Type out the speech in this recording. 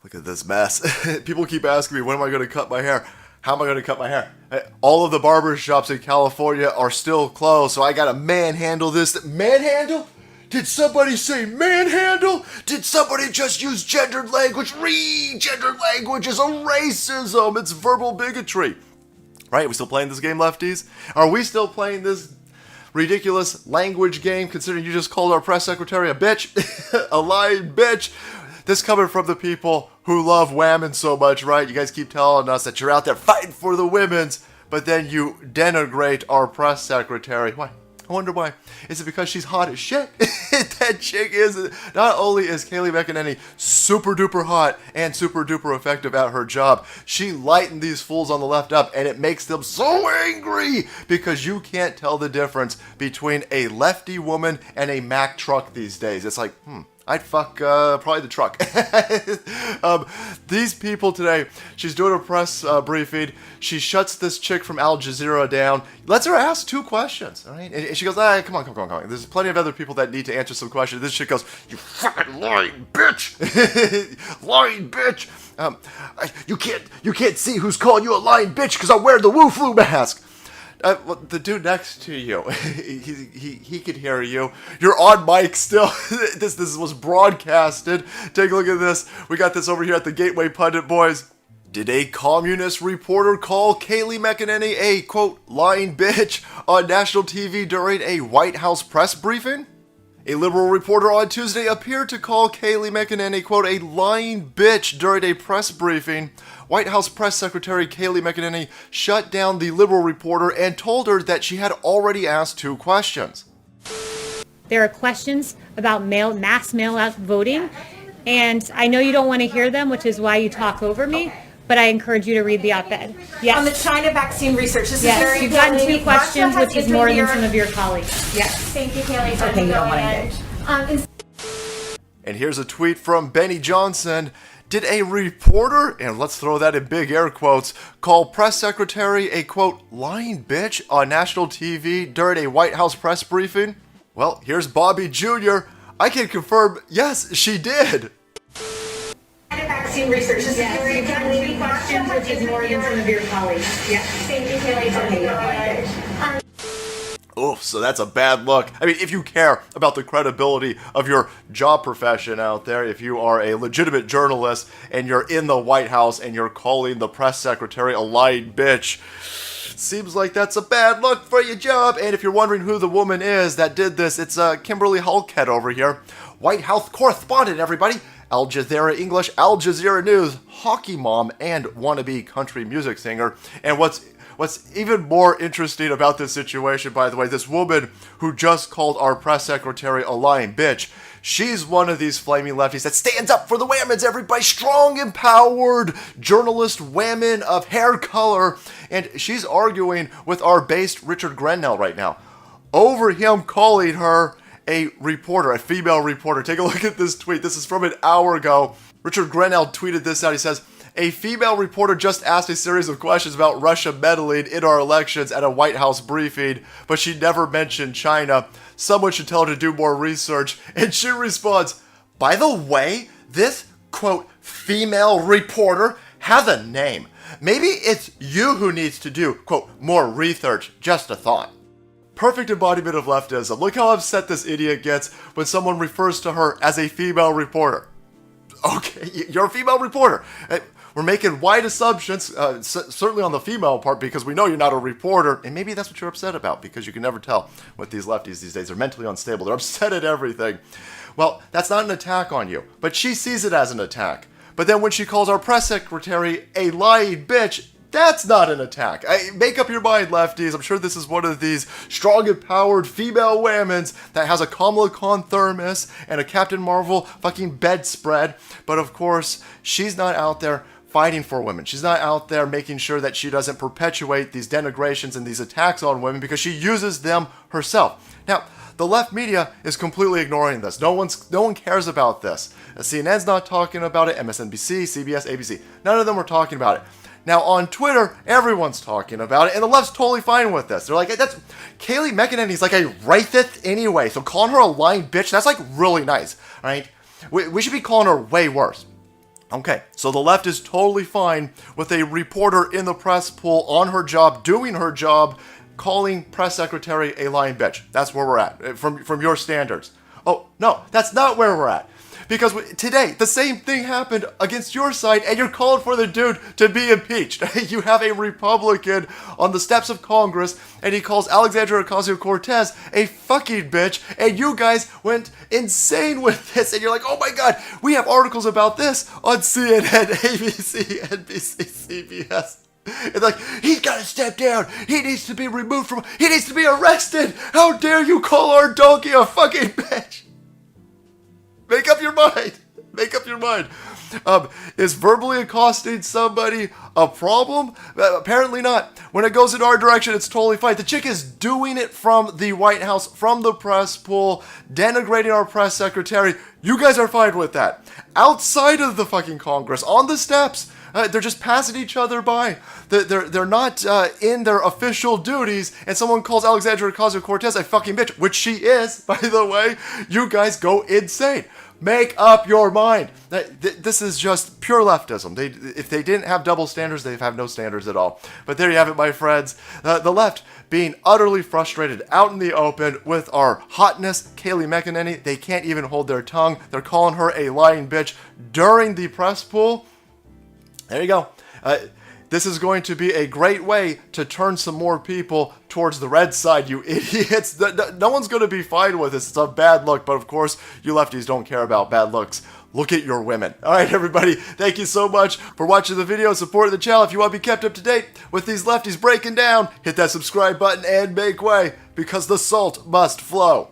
Look at this mess. People keep asking me, when am I going to cut my hair? How am I going to cut my hair? All of the barber shops in California are still closed, so I got to manhandle this. Manhandle? Did somebody say manhandle? Did somebody just use gendered language? Gendered language is a racism. It's verbal bigotry. Right? Are we still playing this game, lefties? Are we still playing this ridiculous language game, considering you just called our press secretary a bitch? A lying bitch? This coming from the people who love women so much, right? You guys keep telling us that you're out there fighting for the women's, but then you denigrate our press secretary. Why? I wonder why. Is it because she's hot as shit? That chick is. Not only is Kayleigh McEnany super duper hot and super duper effective at her job, she lightened these fools on the left up, and it makes them so angry because you can't tell the difference between a lefty woman and a Mack truck these days. It's like, I'd fuck probably the truck. These people today, she's doing a press briefing. She shuts this chick from Al Jazeera down, lets her ask 2 questions, all right? And she goes, come on. There's plenty of other people that need to answer some questions. This chick goes, you fucking lying bitch. Lying bitch. You can't see who's calling you a lying bitch because I'm wearing the Wu Flu mask. The dude next to you, he could hear you. You're on mic still. This was broadcasted. Take a look at this. We got this over here at the Gateway Pundit Boys. Did a communist reporter call Kayleigh McEnany a, quote, lying bitch on national TV during a White House press briefing? A liberal reporter on Tuesday appeared to call Kayleigh McEnany, quote, a lying bitch during a press briefing. White House Press Secretary Kayleigh McEnany shut down the liberal reporter and told her that she had already asked 2 questions. There are questions about mass mail-out voting, and I know you don't want to hear them, which is why you talk over me, but I encourage you to read the op-ed. Yes. On the China vaccine research, this is very you've gotten 2 questions, which is more than some of your colleagues. Yes. Thank you, Kayleigh. Okay, you don't want to engage. And here's a tweet from Benny Johnson. Did a reporter, and let's throw that in big air quotes, call press secretary a, quote, lying bitch on national TV during a White House press briefing? Well, here's Bobby Jr. I can confirm, yes, she did. Vaccine research, this is very You've gotten 2 questions, which is more than some of your colleagues. Yes. Thank you, Kayleigh. Okay, you don't want to engage. Oof, so that's a bad look. I mean, if you care about the credibility of your job profession out there, if you are a legitimate journalist and you're in the White House and you're calling the press secretary a lying bitch, seems like that's a bad look for your job. And if you're wondering who the woman is that did this, it's Kimberly Hulkhead over here. White House correspondent, everybody. Al Jazeera English, Al Jazeera News, hockey mom, and wannabe country music singer. And what's even more interesting about this situation, by the way, this woman who just called our press secretary a lying bitch, she's one of these flaming lefties that stands up for the women's, everybody, strong, empowered journalist women of hair color, and she's arguing with our based Richard Grenell right now over him calling her a reporter, a female reporter. Take a look at this tweet. This is from an hour ago. Richard Grenell tweeted this out. He says, a female reporter just asked a series of questions about Russia meddling in our elections at a White House briefing, but she never mentioned China. Someone should tell her to do more research. And she responds, by the way, this, quote, female reporter has a name. Maybe it's you who needs to do, quote, more research. Just a thought. Perfect embodiment of leftism. Look how upset this idiot gets when someone refers to her as a female reporter. Okay, you're a female reporter. We're making wide assumptions, certainly on the female part, because we know you're not a reporter, and maybe that's what you're upset about, because you can never tell with these lefties these days. They're mentally unstable. They're upset at everything. Well, that's not an attack on you, but she sees it as an attack. But then when she calls our press secretary a lying bitch, that's not an attack. Make up your mind, lefties. I'm sure this is one of these strong, empowered female women's that has a Kamala Khan thermos and a Captain Marvel fucking bedspread. But of course, she's not out there fighting for women. She's not out there making sure that she doesn't perpetuate these denigrations and these attacks on women because she uses them herself. Now, the left media is completely ignoring this. No one cares about this. CNN's not talking about it. MSNBC, CBS, ABC. None of them are talking about it. Now, on Twitter, everyone's talking about it, and the left's totally fine with this. They're like, that's Kayleigh McEnany's like a racist anyway, so calling her a lying bitch, that's like really nice, right? We should be calling her way worse. Okay, so the left is totally fine with a reporter in the press pool on her job, doing her job, calling press secretary a lying bitch. That's where we're at, from your standards. Oh, no, that's not where we're at. Because today, the same thing happened against your side, and you're calling for the dude to be impeached. You have a Republican on the steps of Congress, and he calls Alexandria Ocasio-Cortez a fucking bitch, and you guys went insane with this, and you're like, oh my god, we have articles about this on CNN, ABC, NBC, CBS. It's like, he's got to step down. He needs to be removed from, he needs to be arrested. How dare you call our donkey a fucking bitch? Make up your mind. Make up your mind. Is verbally accosting somebody a problem? Apparently not. When it goes in our direction, it's totally fine. The chick is doing it from the White House, from the press pool, denigrating our press secretary. You guys are fine with that. Outside of the fucking Congress, on the steps, they're just passing each other by. They're not in their official duties, and someone calls Alexandria Ocasio-Cortez a fucking bitch, which she is, by the way. You guys go insane. Make up your mind. This is just pure leftism. If they didn't have double standards, they'd have no standards at all. But there you have it, my friends. The left being utterly frustrated out in the open with our hotness, Kayleigh McEnany. They can't even hold their tongue. They're calling her a lying bitch during the press pool. There you go. This is going to be a great way to turn some more people towards the red side, you idiots. No one's going to be fine with this. It's a bad look, but of course, you lefties don't care about bad looks. Look at your women. All right, everybody, thank you so much for watching the video, supporting the channel. If you want to be kept up to date with these lefties breaking down, hit that subscribe button and make way, because the salt must flow.